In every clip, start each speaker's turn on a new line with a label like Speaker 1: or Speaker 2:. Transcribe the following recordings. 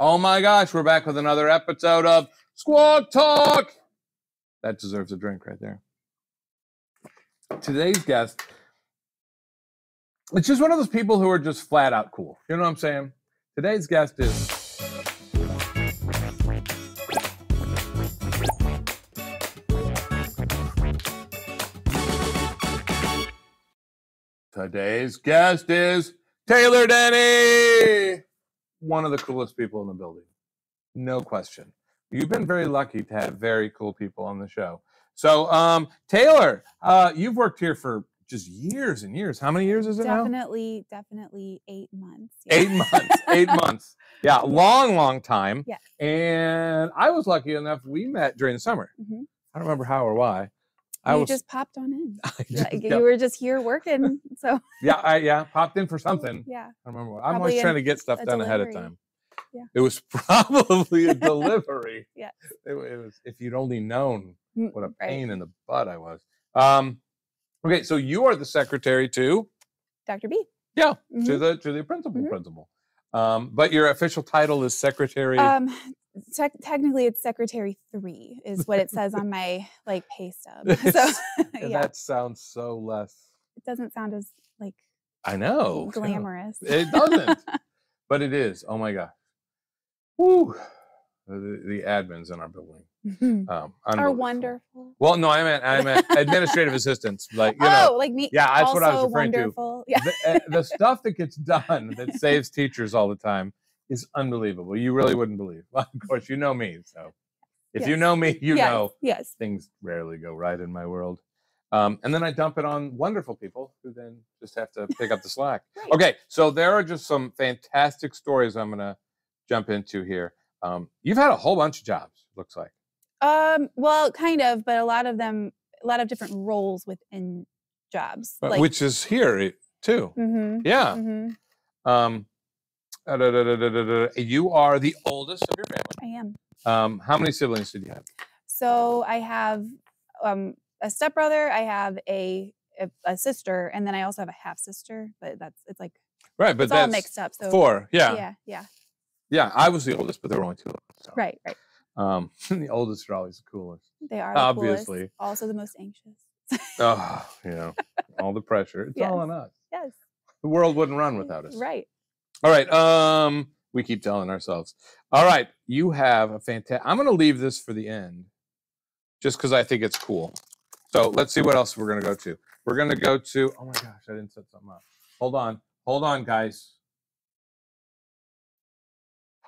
Speaker 1: Oh my gosh, we're back with another episode of Squawk Talk. That deserves a drink right there. Today's guest, it's just one of those people who are just flat out cool. You know what I'm saying? Today's guest is... Today's guest is Taylor Denny. One of the coolest people in the building. No question. You've been very lucky to have very cool people on the show. So, Taylor, you've worked here for just years and years. How many years is it now?
Speaker 2: Definitely 8 months.
Speaker 1: Yeah. 8 months. 8 months. Yeah, long time.
Speaker 2: Yeah.
Speaker 1: And I was lucky enough, we met during the summer.
Speaker 2: Mm-hmm.
Speaker 1: I don't remember how or why.
Speaker 2: You just popped on in. You were just here working. So
Speaker 1: yeah, popped in for something.
Speaker 2: Yeah.
Speaker 1: I don't remember what. I'm always trying to get stuff done ahead of time.
Speaker 2: Yeah.
Speaker 1: It was probably a delivery.
Speaker 2: Yeah.
Speaker 1: It was, if you'd only known what a pain in the butt I was. Okay, so you are the secretary to
Speaker 2: Dr. B.
Speaker 1: Yeah, to the principal. But your official title is secretary.
Speaker 2: Technically, it's secretary 3 is what it says on my pay stub. So yeah.
Speaker 1: That sounds so less.
Speaker 2: It doesn't sound as
Speaker 1: I know
Speaker 2: glamorous.
Speaker 1: Yeah. It doesn't, but it is. Oh my god. Woo. The admins in our building
Speaker 2: are wonderful.
Speaker 1: Well, no, I meant administrative assistants, like
Speaker 2: me.
Speaker 1: Yeah, that's what I was referring
Speaker 2: wonderful.
Speaker 1: to.
Speaker 2: Yeah.
Speaker 1: The stuff that gets done that saves teachers all the time is unbelievable. You really wouldn't believe. Well, of course, you know me, so if you know me, you know things rarely go right in my world. And then I dump it on wonderful people who then just have to pick up the slack. Right. Okay, so there are just some fantastic stories I'm going to jump into here. You've had a whole bunch of jobs, looks like.
Speaker 2: Well, kind of, but a lot of different roles within jobs.
Speaker 1: Which is here too.
Speaker 2: Mm-hmm.
Speaker 1: Yeah.
Speaker 2: Mm-hmm.
Speaker 1: You are the oldest of your family.
Speaker 2: I am.
Speaker 1: How many siblings did you have?
Speaker 2: So I have a stepbrother, I have a sister, and then I also have a half sister, but it's
Speaker 1: right, but
Speaker 2: it's
Speaker 1: that's
Speaker 2: all mixed up. So
Speaker 1: 4, yeah. Yeah, I was the oldest, but there were only 2 of us. So.
Speaker 2: Right.
Speaker 1: The oldest are always the coolest.
Speaker 2: They are the
Speaker 1: obviously
Speaker 2: coolest, also the most anxious.
Speaker 1: All the pressure. It's all on us.
Speaker 2: Yes.
Speaker 1: The world wouldn't run without us.
Speaker 2: Right.
Speaker 1: All right. We keep telling ourselves. All right, you have a fantastic. I'm going to leave this for the end, just because I think it's cool. So let's see what else we're going to go to. We're going to go to. Oh my gosh, I didn't set something up. Hold on, guys.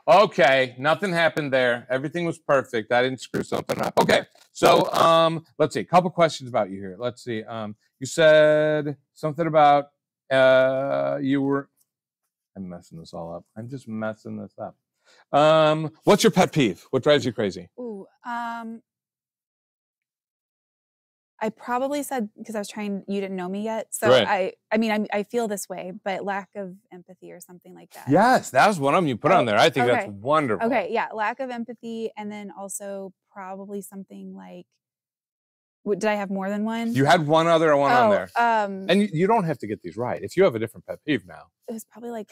Speaker 1: Okay, nothing happened there. Everything was perfect. I didn't screw something up. Okay, so let's see. A couple questions about you here. Let's see. You said something about you were. I'm messing this all up. I'm just messing this up. What's your pet peeve? What drives you crazy?
Speaker 2: Ooh, I probably said, because I was trying, you didn't know me yet. So right. I feel this way, but lack of empathy or something like that.
Speaker 1: Yes, that was one of them you put on there. I think that's wonderful.
Speaker 2: Okay, yeah, lack of empathy. And then also probably something like, did I have more than one?
Speaker 1: You had one other one on there. And you don't have to get these right. If you have a different pet peeve now.
Speaker 2: It was probably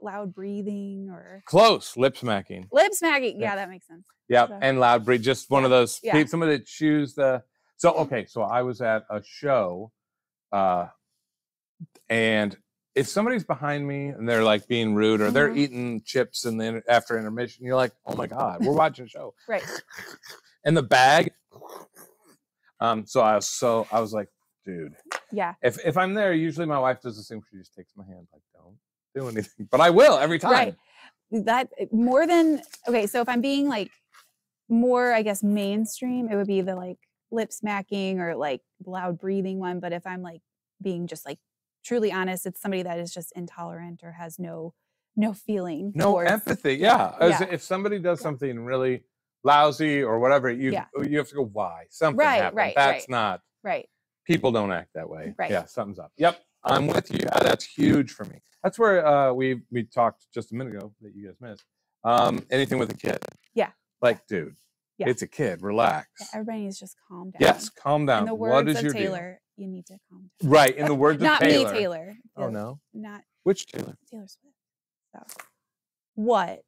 Speaker 2: loud breathing or.
Speaker 1: Close, lip smacking.
Speaker 2: Lip smacking, yeah, that makes sense.
Speaker 1: Yeah, so. And loud breathing, just one of those, somebody that chews the. So I was at a show, and if somebody's behind me and they're being rude or they're eating chips after intermission, you're like, oh my God, we're watching a show.
Speaker 2: Right.
Speaker 1: And the bag. So I was like, dude.
Speaker 2: Yeah.
Speaker 1: If I'm there, usually my wife does the same. She just takes my hand, don't do anything. But I will every time.
Speaker 2: Right. That more than so if I'm being more, I guess, mainstream, it would be the lip smacking or loud breathing one. But if I'm being just truly honest, it's somebody that is just intolerant or has no feeling.
Speaker 1: No empathy. Yeah. If somebody does something really lousy or whatever, you have to go, why? Something happened.
Speaker 2: Right.
Speaker 1: That's not.
Speaker 2: Right.
Speaker 1: People don't act that way.
Speaker 2: Right.
Speaker 1: Yeah, something's up. Yep. I'm with you. That's huge for me. That's where we talked just a minute ago that you guys missed. Anything with a kid.
Speaker 2: Yeah.
Speaker 1: Dude. Yeah. It's a kid. Relax.
Speaker 2: Yeah, everybody needs to just calm down.
Speaker 1: Yes, calm down.
Speaker 2: In the words of Taylor, you need to calm down.
Speaker 1: Right, in the words of Taylor.
Speaker 2: Not me, Taylor.
Speaker 1: Oh, no?
Speaker 2: Not.
Speaker 1: Which Taylor?
Speaker 2: Taylor Swift. So. What?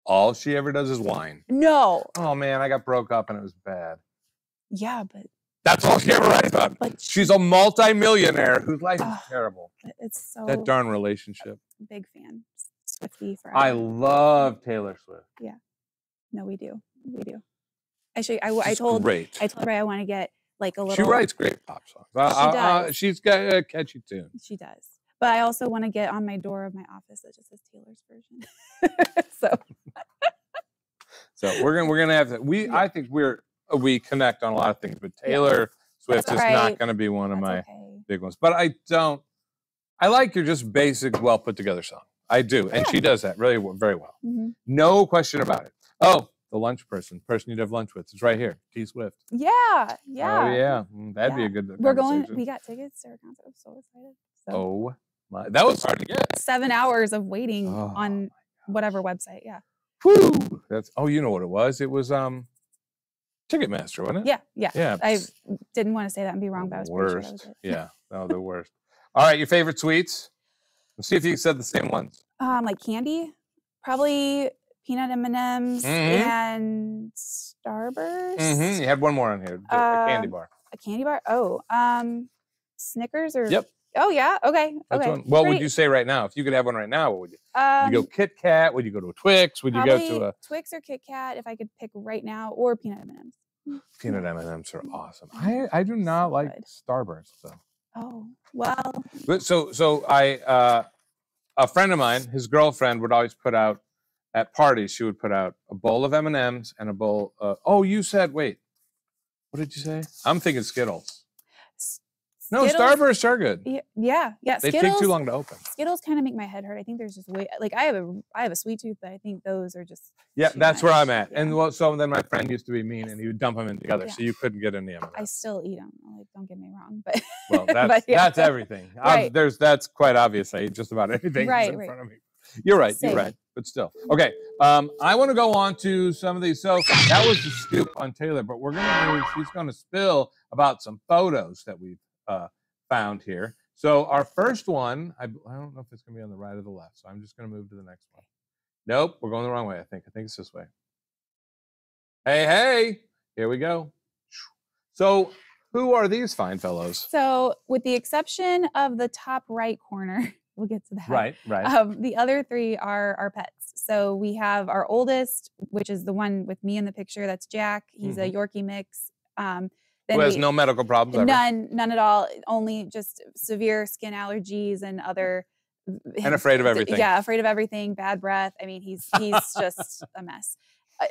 Speaker 1: All she ever does is whine.
Speaker 2: No.
Speaker 1: Oh man, I got broke up and it was bad.
Speaker 2: Yeah, but
Speaker 1: that's all she ever writes about. But she's a multi-millionaire whose life is terrible.
Speaker 2: It's so
Speaker 1: that darn relationship.
Speaker 2: Big fan. Swiftie forever.
Speaker 1: I love Taylor Swift.
Speaker 2: Yeah. No, we do. We do. Actually, I told her I want to get like a little.
Speaker 1: She writes great pop songs.
Speaker 2: She does.
Speaker 1: She's got a catchy tune.
Speaker 2: She does. But I also want to get on my door of my office that just says Taylor's version. So
Speaker 1: we're gonna have to. I think we connect on a lot of things, but Taylor Swift is not going to be one of my big ones. But I like your just basic, well put together song. I do, and she does that really very well.
Speaker 2: Mm-hmm.
Speaker 1: No question about it. Oh, the lunch person you'd have lunch with. It's right here. T Swift.
Speaker 2: Yeah.
Speaker 1: Oh yeah, that'd be a good.
Speaker 2: We're going. We got tickets to her concert. I'm so excited. So.
Speaker 1: Oh my, that was hard to get.
Speaker 2: 7 hours of waiting on whatever website. Yeah.
Speaker 1: Whew. You know what it was? It was Ticketmaster, wasn't it?
Speaker 2: Yeah. I didn't want to say that and be wrong, but I was pretty sure that was it.
Speaker 1: Yeah. No, the worst. All right, your favorite sweets? Let's see if you said the same ones.
Speaker 2: Like candy, probably peanut M&Ms and Starburst.
Speaker 1: You had one more on here. A candy bar.
Speaker 2: A candy bar? Oh, Snickers or?
Speaker 1: Yep.
Speaker 2: Oh yeah. Okay.
Speaker 1: That's one. What would you say right now? If you could have one right now, what would you? Would you go Kit Kat? Would you go to a Twix? Would you go to a
Speaker 2: Twix or Kit Kat if I could pick right now, or peanut M&Ms?
Speaker 1: Peanut M&Ms are awesome. I do not like Starburst though.
Speaker 2: Oh well.
Speaker 1: But so a friend of mine, his girlfriend would always put out at parties. She would put out a bowl of M&Ms and a bowl. You said wait. What did you say? I'm thinking Skittles. No, Starbursts are good.
Speaker 2: Yeah.
Speaker 1: They take too long to open.
Speaker 2: Skittles kind of make my head hurt. I think there's just I have a sweet tooth, but I think those are just.
Speaker 1: Yeah, that's where I'm at. Yeah. And so then my friend used to be mean, and he would dump them in together, so you couldn't get any of them.
Speaker 2: I still eat them. Don't get me wrong, but.
Speaker 1: Well, that's everything. Right. That's quite obvious. I eat just about anything that's in front of me. You're right. Same. You're right. But still, okay. I want to go on to some of these. So that was the scoop on Taylor, but she's going to spill about some photos that we've found here. So our first one, I don't know if it's going to be on the right or the left, so I'm just going to move to the next one. Nope, we're going the wrong way, I think it's this way. Hey, here we go. So who are these fine fellows?
Speaker 2: So with the exception of the top right corner, we'll get to that.
Speaker 1: Right.
Speaker 2: The other three are our pets. So we have our oldest, which is the one with me in the picture. That's Jack. He's a Yorkie mix.
Speaker 1: Who has no medical problems ever?
Speaker 2: None at all. Only just severe skin allergies and other.
Speaker 1: And afraid of everything.
Speaker 2: Yeah, afraid of everything. Bad breath. I mean, he's just a mess.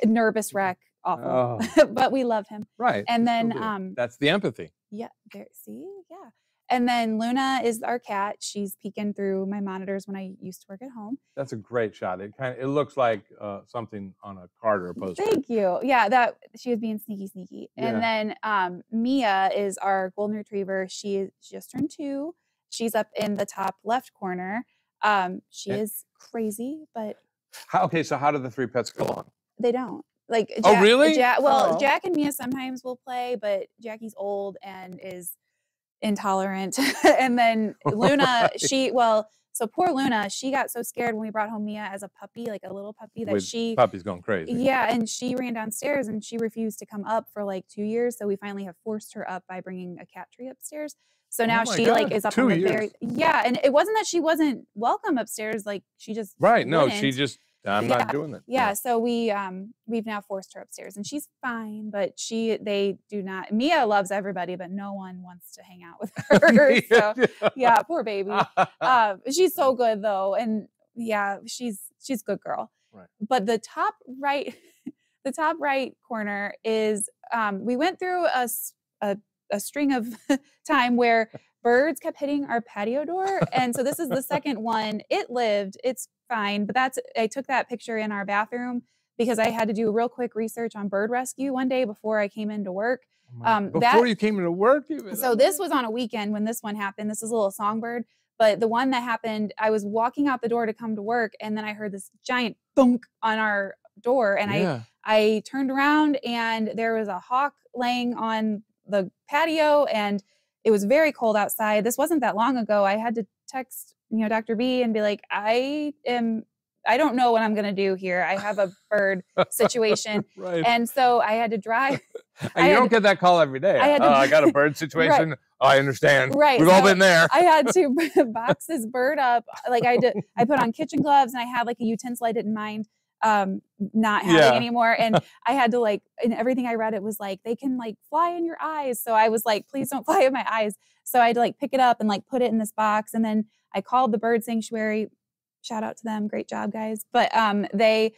Speaker 2: Nervous wreck. Awful. Oh. But we love him.
Speaker 1: Right.
Speaker 2: And then
Speaker 1: that's the empathy.
Speaker 2: Yeah. See? Yeah. And then Luna is our cat. She's peeking through my monitors when I used to work at home.
Speaker 1: That's a great shot. It looks like something on a card or a poster.
Speaker 2: Thank you. Yeah, that she was being sneaky. Yeah. And then Mia is our golden retriever. She just turned 2. She's up in the top left corner. She is crazy, but
Speaker 1: so how do the 3 pets go along?
Speaker 2: They don't.
Speaker 1: Oh, really?
Speaker 2: Jack and Mia sometimes will play, but Jackie's old and is intolerant. And then Luna, so poor Luna, she got so scared when we brought home Mia as a puppy, like a little puppy, that
Speaker 1: puppy's going crazy.
Speaker 2: Yeah, and she ran downstairs and she refused to come up for 2 years. So we finally have forced her up by bringing a cat tree upstairs. So now she is up on the very and it wasn't that she wasn't welcome upstairs, she just
Speaker 1: no, she just I'm not doing it.
Speaker 2: Yeah, so we've now forced her upstairs and she's fine, but they do not. Mia loves everybody, but no one wants to hang out with her. So yeah, poor baby. She's so good though, and yeah, she's a good girl.
Speaker 1: Right.
Speaker 2: But the top right corner is we went through a string of time where birds kept hitting our patio door. And so this is the second one. It lived, it's fine. But I took that picture in our bathroom because I had to do real quick research on bird rescue one day before I came into work.
Speaker 1: Before you came into work?
Speaker 2: So this was on a weekend when this one happened. This is a little songbird. But the one that happened, I was walking out the door to come to work. And then I heard this giant thunk on our door. And I turned around and there was a hawk laying on the patio, and it was very cold outside. This wasn't that long ago. I had to text, Dr. B and be like, I am I don't know what I'm going to do here. I have a bird situation.
Speaker 1: Right.
Speaker 2: And so I had to drive.
Speaker 1: And you don't get that call every day. I got a bird situation. Right. Oh, I understand.
Speaker 2: Right.
Speaker 1: We've all been there.
Speaker 2: I had to box this bird up. Like I put on kitchen gloves and I had like a utensil I didn't mind not having anymore. And I had to like, in everything I read, it was like, they can like fly in your eyes. So I was like, please don't fly in my eyes. So I had to like pick it up and like put it in this box. And then I called the bird sanctuary. Shout out to them. Great job, guys. But I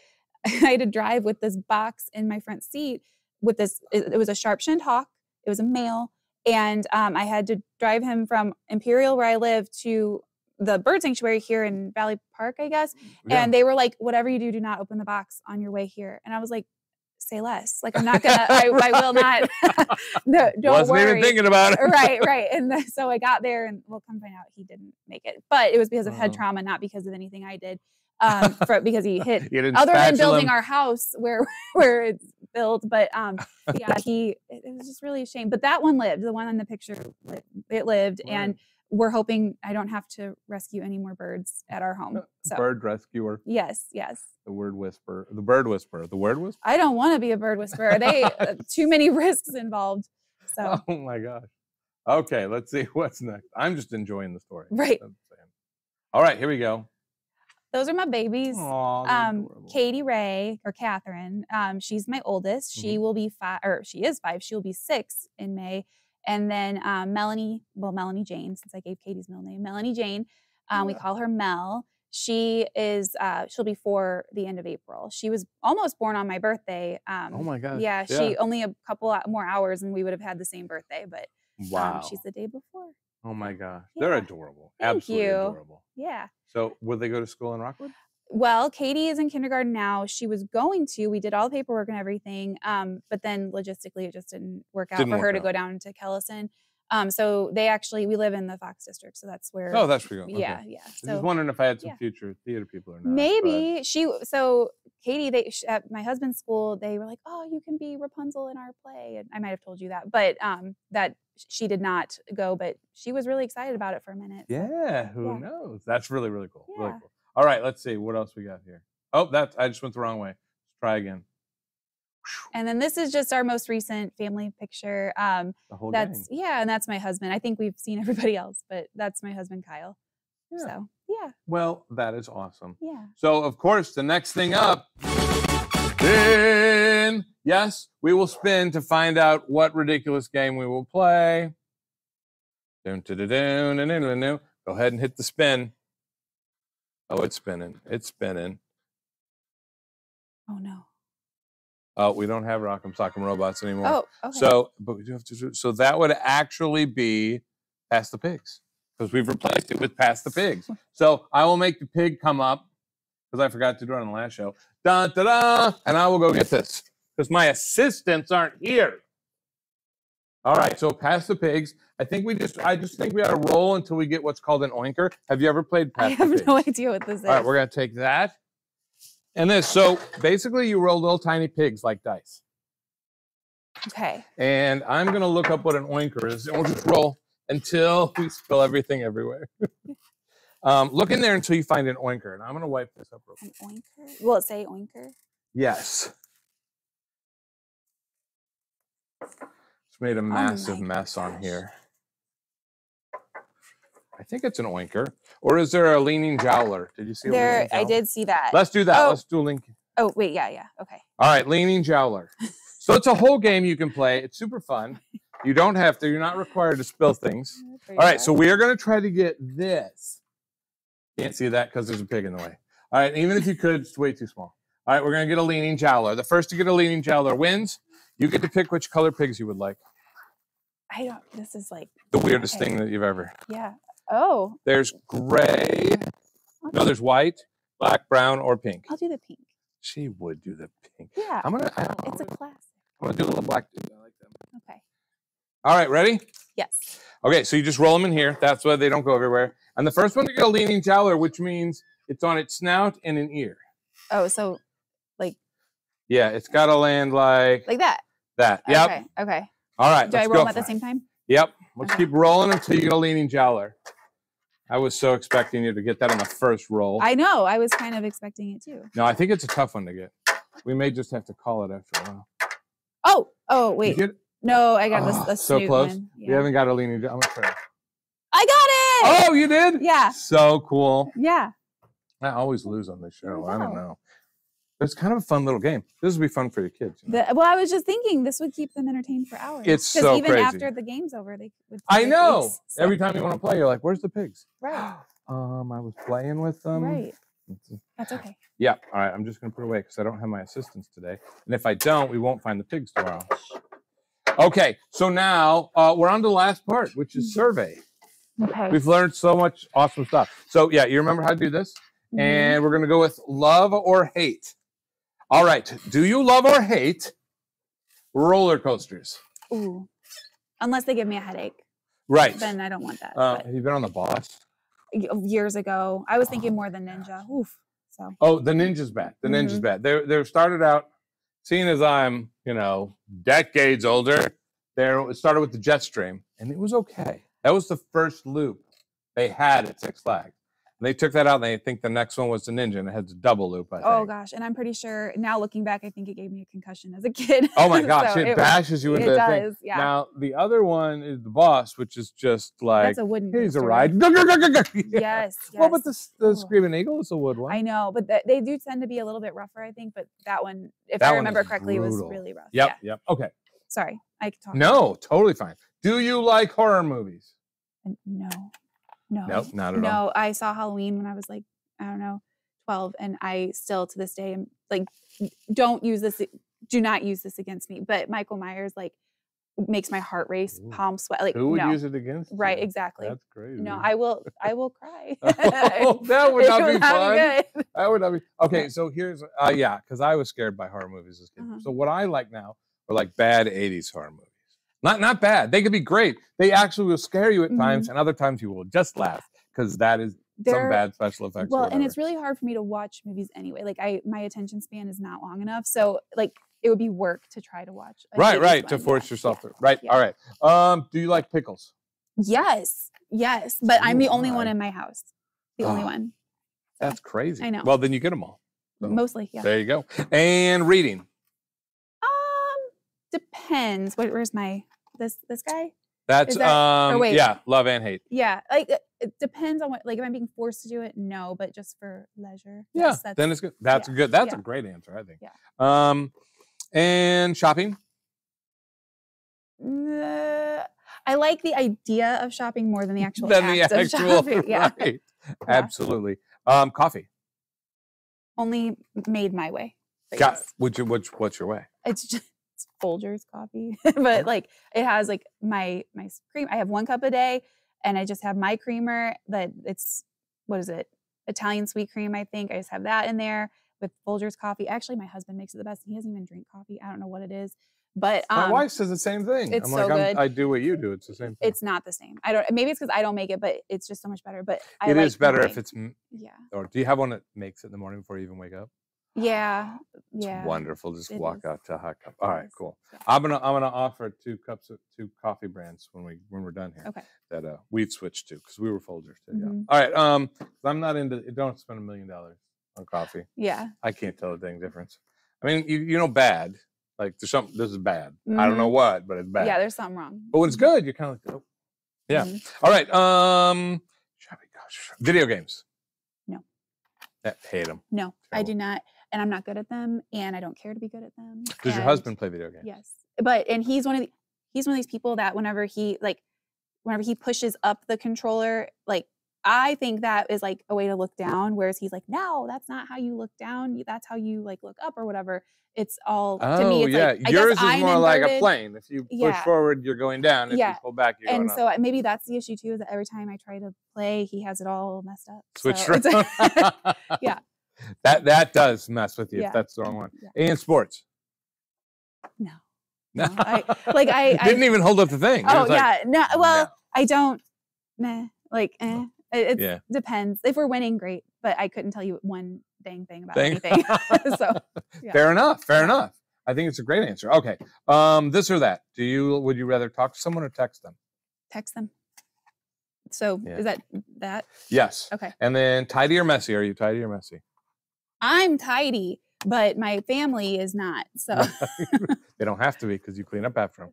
Speaker 2: had to drive with this box in my front seat with this, it was a sharp-shinned hawk. It was a male. And I had to drive him from Imperial, where I live, to the bird sanctuary here in Valley Park, I guess. Yeah. And they were like, whatever you do, do not open the box on your way here. And I was like, say less. Like, I'm not going to, I will not. No, don't
Speaker 1: Wasn't
Speaker 2: worry.
Speaker 1: even thinking about it.
Speaker 2: Right. And so I got there and we'll come find out he didn't make it. But it was because of head trauma, not because of anything I did. Because he hit, other than building our house where it's built. But yeah, it was just really a shame. But that one lived. The one in the picture, it lived. Right. And we're hoping I don't have to rescue any more birds at our home. So.
Speaker 1: Bird rescuer.
Speaker 2: Yes.
Speaker 1: The bird whisperer. The word whisperer.
Speaker 2: I don't want to be a bird whisperer. They too many risks involved. So.
Speaker 1: Oh my gosh. Okay, let's see what's next. I'm just enjoying the story.
Speaker 2: Right.
Speaker 1: All right, here we go.
Speaker 2: Those are my babies.
Speaker 1: Aww,
Speaker 2: Katie Ray, or Catherine. She's my oldest. She will be 5, or she is 5. She will be 6 in May. And then Melanie Jane, since I gave Katie's middle name, Melanie Jane. We call her Mel. She is, she'll be 4 the end of April. She was almost born on my birthday.
Speaker 1: Oh my God.
Speaker 2: Yeah, she only a couple more hours and we would have had the same birthday, but
Speaker 1: wow.
Speaker 2: She's the day before.
Speaker 1: Oh my gosh. Yeah. They're adorable.
Speaker 2: Thank
Speaker 1: Absolutely
Speaker 2: you.
Speaker 1: Adorable.
Speaker 2: Yeah.
Speaker 1: So will they go to school in Rockwood?
Speaker 2: Well, Katie is in kindergarten now. She was going to. We did all the paperwork and everything. But then logistically, it just didn't work out for her to go down to Kellison. So we live in the Fox district. So that's where.
Speaker 1: Oh, that's where you go.
Speaker 2: Yeah.
Speaker 1: Okay.
Speaker 2: Yeah.
Speaker 1: So, I was wondering if I had some future theater people or not.
Speaker 2: Maybe. Katie, at my husband's school, they were like, oh, you can be Rapunzel in our play. And I might have told you that. But that she did not go. But she was really excited about it for a minute. So.
Speaker 1: Yeah. Who knows? That's really, really cool.
Speaker 2: Yeah.
Speaker 1: Really cool. All right, let's see what else we got here. Oh, I just went the wrong way. Let's try again.
Speaker 2: And then this is just our most recent family picture.
Speaker 1: The whole gang.
Speaker 2: Yeah, and that's my husband. I think we've seen everybody else, but that's my husband, Kyle. Yeah. So, yeah.
Speaker 1: Well, that is awesome.
Speaker 2: Yeah.
Speaker 1: So, of course, the next thing up, spin. Yes, we will spin to find out what ridiculous game we will play. Go ahead and hit the spin. Oh, it's spinning. It's spinning.
Speaker 2: Oh, no.
Speaker 1: Oh, we don't have Rock'em Sock'em Robots anymore.
Speaker 2: Oh, okay.
Speaker 1: So, but we do have to. So that would actually be Pass the Pigs, because we've replaced it with Pass the Pigs. So I will make the pig come up, because I forgot to do it on the last show. Da da da, and I will go get this because my assistants aren't here. All right, so Pass the Pigs. I just think we ought to roll until we get what's called an oinker. Have you ever played Pass the Pigs?
Speaker 2: I have no idea what this is.
Speaker 1: All right, we're gonna take that and this. So basically, you roll little tiny pigs like dice.
Speaker 2: Okay.
Speaker 1: And I'm gonna look up what an oinker is, and we'll just roll until we spill everything everywhere. Look in there until you find an oinker, and I'm gonna wipe this up real quick.
Speaker 2: An oinker? Will it say oinker?
Speaker 1: Yes. It's made a massive mess on here. I think it's an oinker. Or is there a leaning jowler? Did you see
Speaker 2: there? I did see that.
Speaker 1: Let's do that. Let's do a link.
Speaker 2: Oh, wait. Yeah. Okay.
Speaker 1: All right. Leaning jowler. So it's a whole game you can play. It's super fun. You don't have to. You're not required to spill things. All right. So we are going to try to get this. Can't see that because there's a pig in the way. All right. Even if you could, it's way too small. All right. We're going to get a leaning jowler. The first to get a leaning jowler wins. You get to pick which color pigs you would like.
Speaker 2: This is like
Speaker 1: the weirdest thing that you've ever.
Speaker 2: Yeah. Oh.
Speaker 1: There's gray. No, there's white, black, brown, or pink.
Speaker 2: I'll do the pink.
Speaker 1: She would do the pink.
Speaker 2: Yeah.
Speaker 1: It's
Speaker 2: a classic.
Speaker 1: I'm gonna do a little black too. I like them.
Speaker 2: Okay.
Speaker 1: All right, ready?
Speaker 2: Yes.
Speaker 1: Okay, so you just roll them in here. That's why they don't go everywhere. And the first one to get a leaning jowler, which means it's on its snout and an ear.
Speaker 2: Oh, so like.
Speaker 1: Yeah, it's got to land like
Speaker 2: that.
Speaker 1: That. Yep.
Speaker 2: Okay.
Speaker 1: All right.
Speaker 2: Do I roll them at the same time?
Speaker 1: Yep. Let's keep rolling until you get a leaning jowler. I was so expecting you to get that on the first roll.
Speaker 2: I know. I was kind of expecting it too.
Speaker 1: No, I think it's a tough one to get. We may just have to call it after a while.
Speaker 2: Oh, wait. No, I got the
Speaker 1: so close.
Speaker 2: one. Yeah.
Speaker 1: You haven't got a leaning. I'm gonna try.
Speaker 2: I got
Speaker 1: it. Oh, you did?
Speaker 2: Yeah.
Speaker 1: So cool.
Speaker 2: Yeah.
Speaker 1: I always lose on this show. I don't know. But it's kind of a fun little game. This would be fun for your kids. You know?
Speaker 2: Well, I was just thinking this would keep them entertained for hours.
Speaker 1: It's so
Speaker 2: even
Speaker 1: crazy.
Speaker 2: After the game's over, they would.
Speaker 1: I know.
Speaker 2: Pigs, so.
Speaker 1: Every time you want to play, you're like, "Where's the pigs?"
Speaker 2: Right.
Speaker 1: I was playing with them.
Speaker 2: Right. That's okay.
Speaker 1: Yeah. All right. I'm just gonna put it away because I don't have my assistants today, and if I don't, we won't find the pigs tomorrow. Okay. So now we're on to the last part, which is survey.
Speaker 2: Okay.
Speaker 1: We've learned so much awesome stuff. So yeah, you remember how to do this? Mm-hmm. And we're gonna go with love or hate. All right. Do you love or hate roller coasters?
Speaker 2: Ooh. Unless they give me a headache.
Speaker 1: Right.
Speaker 2: Then I don't want that.
Speaker 1: Have you been on the Boss?
Speaker 2: Years ago. I was thinking more the Ninja. Oof. So.
Speaker 1: Oh, the Ninja's bad. The Ninja's bad. They started out, seeing as I'm, decades older, it started with the Jetstream, and it was okay. That was the first loop they had at Six Flags. And they took that out, and they think the next one was the Ninja, and it has a double loop, I think.
Speaker 2: Oh, gosh. And I'm pretty sure, now looking back, I think it gave me a concussion as a kid.
Speaker 1: Oh, my gosh. So it bashes you into the thing.
Speaker 2: It does, yeah.
Speaker 1: Now, the other one is the Boss, which is just like,
Speaker 2: that's a wooden
Speaker 1: here's a
Speaker 2: coaster.
Speaker 1: ride.
Speaker 2: Yes.
Speaker 1: Well, but the Screaming Eagle is a wood one.
Speaker 2: I know, but they do tend to be a little bit rougher, I think. But that one, if I remember correctly, was really rough.
Speaker 1: Yep.
Speaker 2: Okay. Sorry. I could talk.
Speaker 1: No, totally fine. Do you like horror movies?
Speaker 2: No.
Speaker 1: Nope, not at all.
Speaker 2: No, I saw Halloween when I was like, I don't know, 12. And I still, to this day, am like, do not use this against me. But Michael Myers, like, makes my heart race, palm sweat. Like,
Speaker 1: who would use it against you?
Speaker 2: Right, exactly.
Speaker 1: That's crazy.
Speaker 2: No, I will cry.
Speaker 1: Oh, that would not be fun.
Speaker 2: Good.
Speaker 1: That would not be. Okay, so here's, because I was scared by horror movies as a kid. So what I like now are like bad 80s horror movies. Not bad. They could be great. They actually will scare you at times, and other times you will just laugh because that is some bad special effects.
Speaker 2: Well, and it's really hard for me to watch movies anyway. Like my attention span is not long enough, so like it would be work to try to watch.
Speaker 1: Right, to force yourself through. Right. Yeah. All right. Do you like pickles?
Speaker 2: Yes, but I'm the only one in my house. The only one. So.
Speaker 1: That's crazy.
Speaker 2: I know.
Speaker 1: Well, then you get them all.
Speaker 2: So, mostly, yeah.
Speaker 1: There you go. And reading.
Speaker 2: Depends. Where's my this guy?
Speaker 1: That's love and hate.
Speaker 2: Yeah, like it depends on what. Like if I'm being forced to do it, no, but just for leisure.
Speaker 1: Yeah, yes, then it's good. That's good. That's a great answer, I think. Yeah. And shopping.
Speaker 2: I like the idea of shopping more than the actual act of shopping. Yeah.
Speaker 1: Right. Yeah. Absolutely. Coffee.
Speaker 2: Only made my way.
Speaker 1: What's your way?
Speaker 2: It's just Folgers coffee, but like it has like my cream. I have 1 cup a day, and I just have my creamer. That it's Italian sweet cream. I think I just have that in there with Folgers coffee. Actually, my husband makes it the best. He doesn't even drink coffee. I don't know what it is, but
Speaker 1: my wife says the same thing.
Speaker 2: It's so good.
Speaker 1: I do what you do. It's the same thing.
Speaker 2: It's not the same. I don't. Maybe it's because I don't make it, but it's just so much better. But
Speaker 1: it is better if it's Or do you have one that makes it in the morning before you even wake up?
Speaker 2: Yeah.
Speaker 1: It's wonderful. Just walk out to a hot cup. All right, cool. Yeah. I'm gonna offer 2 coffee brands when we're done here.
Speaker 2: Okay.
Speaker 1: That we've switched to because we were Folgers too. Yeah. All right. I'm not into. Don't spend $1 million on coffee.
Speaker 2: Yeah.
Speaker 1: I can't tell the dang difference. I mean, you know, bad. Like there's something. This is bad. I don't know what, but it's bad.
Speaker 2: Yeah, there's something wrong.
Speaker 1: But when it's good, you're kind of like, oh. Yeah. All right. Video games.
Speaker 2: No.
Speaker 1: Hate them.
Speaker 2: No, I do not. And I'm not good at them, and I don't care to be good at them.
Speaker 1: Does your husband play video games?
Speaker 2: Yes, and he's one of these people that whenever he pushes up the controller, like I think that is like a way to look down, whereas he's like, no, that's not how you look down. That's how you like look up or whatever. It's all to me. It's like,
Speaker 1: yours is more like a plane. If you push forward, you're going down. If you pull back, you're going up.
Speaker 2: And so maybe that's the issue too. Is that every time I try to play, he has it all messed up.
Speaker 1: Switch.
Speaker 2: Yeah.
Speaker 1: That does mess with you if that's the wrong one. Yeah. And sports.
Speaker 2: No. I
Speaker 1: didn't even hold up the thing.
Speaker 2: Oh yeah. No. Well, I don't. Nah. Like, it depends. If we're winning, great. But I couldn't tell you one dang thing about anything. So
Speaker 1: fair enough. I think it's a great answer. Okay. This or that. Would you rather talk to someone or text them?
Speaker 2: Text them. So is that?
Speaker 1: Yes.
Speaker 2: Okay.
Speaker 1: And then tidy or messy? Are you tidy or messy?
Speaker 2: I'm tidy, but my family is not. So
Speaker 1: they don't have to be because you clean up after them.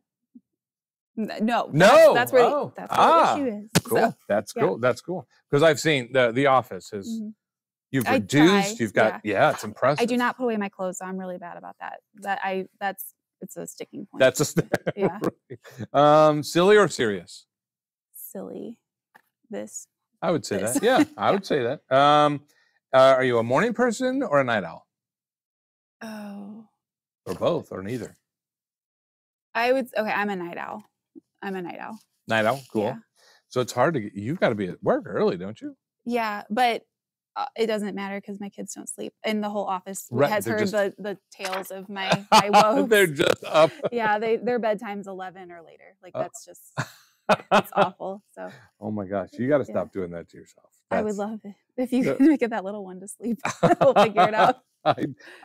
Speaker 2: No, that's where the issue is.
Speaker 1: Cool.
Speaker 2: So,
Speaker 1: that's cool. That's cool. Because I've seen the Office has you've reduced. You've got it's impressive.
Speaker 2: I do not put away my clothes, so I'm really bad about that. It's a sticking point.
Speaker 1: That's silly or serious?
Speaker 2: Silly.
Speaker 1: I would say that. Yeah, I would say that. Are you a morning person or a night owl?
Speaker 2: Oh.
Speaker 1: Or both, or neither?
Speaker 2: I'm a night owl.
Speaker 1: Night owl, cool.
Speaker 2: Yeah.
Speaker 1: So it's hard to get. You've got to be at work early, don't you?
Speaker 2: Yeah, but it doesn't matter because my kids don't sleep, and the whole office has heard the tales of my woes.
Speaker 1: They're just up.
Speaker 2: Yeah, their bedtime's 11 or later. Like that's just it's awful. So.
Speaker 1: Oh my gosh, you got to stop doing that to yourself.
Speaker 2: I would love it if you could get that little one to sleep. We'll figure it out.
Speaker 1: I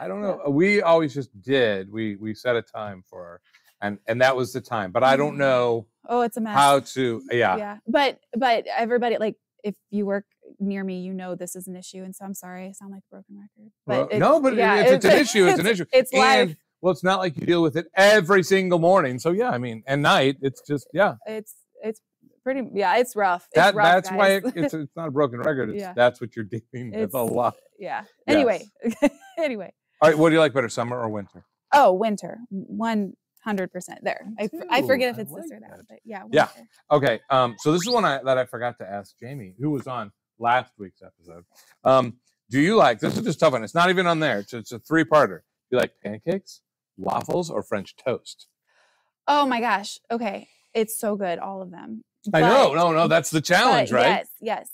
Speaker 1: don't know. Yeah. We always just did. We set a time for her. And that was the time, but I don't know.
Speaker 2: Oh, it's a mess.
Speaker 1: How to,
Speaker 2: yeah. But everybody, like, if you work near me, you know this is an issue, and so I'm sorry, I sound like a broken record. But
Speaker 1: it's an issue. It's an issue.
Speaker 2: It's life.
Speaker 1: Well, it's not like you deal with it every single morning. So yeah, I mean, and night, it's just
Speaker 2: It's pretty. Yeah, it's rough.
Speaker 1: That's
Speaker 2: guys.
Speaker 1: why it's not a broken record. That's what you're dealing with a lot.
Speaker 2: Yeah. Anyway. Anyway.
Speaker 1: All right. What do you like better, summer or winter?
Speaker 2: Oh, winter. 100% there. I forget if it's this or that, but yeah. Winter.
Speaker 1: Yeah. Okay. So this is one that I forgot to ask Jamie, who was on last week's episode. Do you like, this is just a tough one. It's not even on there. It's a 3-parter. Do you like pancakes, waffles, or French toast?
Speaker 2: Oh my gosh. Okay. It's so good. All of them.
Speaker 1: I know. No. That's the challenge, right?
Speaker 2: Yes.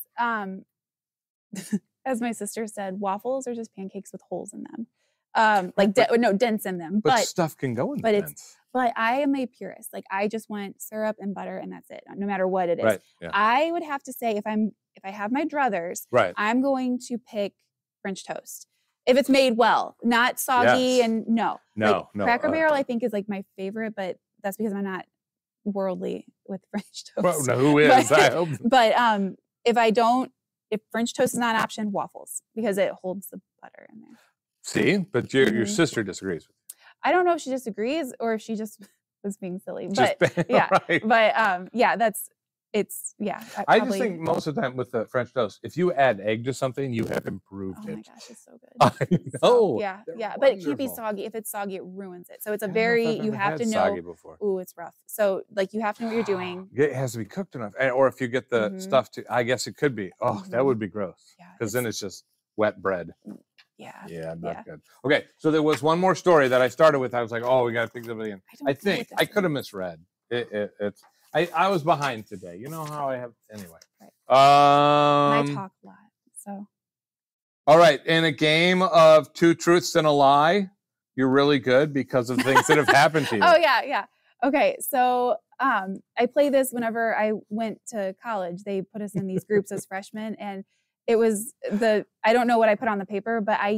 Speaker 2: As my sister said, waffles are just pancakes with holes in them. Dents in them. But
Speaker 1: stuff can go in the dents.
Speaker 2: But I am a purist. Like I just want syrup and butter and that's it. No matter what it is.
Speaker 1: Right, yeah.
Speaker 2: I would have to say if I have my druthers, I'm going to pick French toast. If it's made well, not soggy and no. Cracker Barrel I think is like my favorite, but that's because I'm not worldly with French toast.
Speaker 1: Well, no, who is? I hope.
Speaker 2: But if French toast is not an option, waffles because it holds the butter in there.
Speaker 1: See, but your sister disagrees with you.
Speaker 2: I don't know if she disagrees or if she just was being silly. But
Speaker 1: right.
Speaker 2: But
Speaker 1: I just think most of the time with the French toast, if you add egg to something, you have improved it.
Speaker 2: Oh my gosh, it's so good.
Speaker 1: I know.
Speaker 2: Yeah. But it can't be soggy. If it's soggy, it ruins it. So it's you have to know.
Speaker 1: Soggy before.
Speaker 2: Ooh, it's rough. So like you have to know what you're doing.
Speaker 1: It has to be cooked enough, or if you get the stuff to, I guess it could be. Oh, that would be gross. Yeah. Because then it's just wet bread. Yeah, not good. Okay, so there was one more story that I started with. I was like, oh, we got to pick somebody in. I think I could have misread. I was behind today. You know how I have anyway.
Speaker 2: Right. And I talk a lot, so.
Speaker 1: All right, in a game of 2 truths and a lie, you're really good because of things that have happened to you.
Speaker 2: Oh yeah. Okay, so I play this whenever I went to college. They put us in these groups as freshmen, and it was I don't know what I put on the paper, but I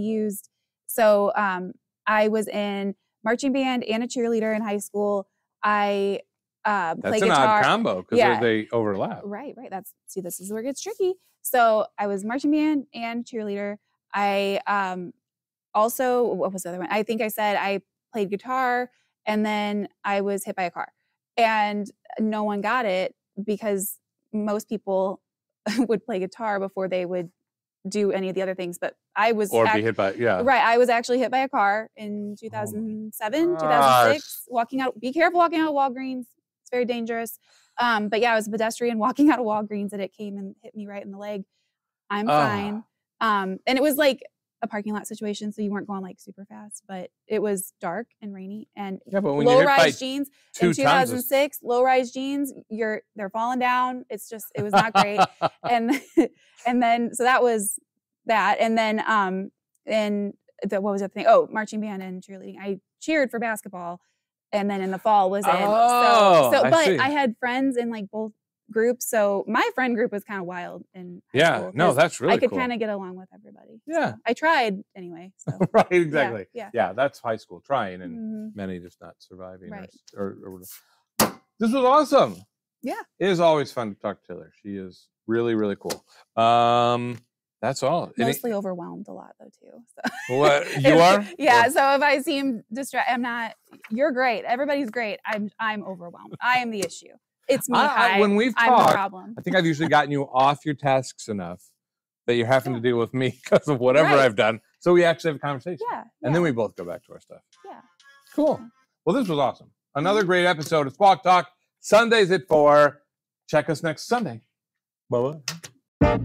Speaker 2: was in marching band and a cheerleader in high school. I
Speaker 1: That's
Speaker 2: play
Speaker 1: an
Speaker 2: guitar.
Speaker 1: Odd combo because they overlap.
Speaker 2: Right. This is where it gets tricky. So I was marching band and cheerleader. I also, what was the other one? I think I said I played guitar and then I was hit by a car. And no one got it because most people would play guitar before they would do any of the other things. But I was
Speaker 1: be hit by
Speaker 2: right. I was actually hit by a car in 2007, 2006. Be careful walking out of Walgreens. It's very dangerous. But yeah, I was a pedestrian walking out of Walgreens and it came and hit me right in the leg. I'm fine. And it was like a parking lot situation, so you weren't going like super fast, but it was dark and rainy and low-rise jeans in 2006. Low-rise jeans, they're falling down. It was not great. and then so that was that. And then what was the thing? Oh, marching band and cheerleading. I cheered for basketball, and then in the fall was in. I had friends in like both groups, so my friend group was kind of wild in high school,
Speaker 1: no, that's really
Speaker 2: I could
Speaker 1: cool.
Speaker 2: kind of get along with everybody.
Speaker 1: Yeah,
Speaker 2: so I tried anyway. So.
Speaker 1: Right, exactly. Yeah, that's high school trying, and many just not surviving.
Speaker 2: Right.
Speaker 1: Or this was awesome.
Speaker 2: Yeah.
Speaker 1: It is always fun to talk to Taylor. She is really, really cool. That's all.
Speaker 2: Mostly overwhelmed a lot though too. So.
Speaker 1: What you are?
Speaker 2: Yeah. Or? So if I seem distracted, I'm not. You're great. Everybody's great. I'm overwhelmed. I am the issue. It's me.
Speaker 1: When we've talked,
Speaker 2: I'm the problem.
Speaker 1: I think I've usually gotten you off your tasks enough that you're having to deal with me because of whatever I've done. So we actually have a conversation.
Speaker 2: Yeah.
Speaker 1: And then we both go back to our stuff.
Speaker 2: Yeah.
Speaker 1: Cool. Well, this was awesome. Another great episode of Squawk Talk. Sundays at 4. Check us next Sunday. Bye-bye.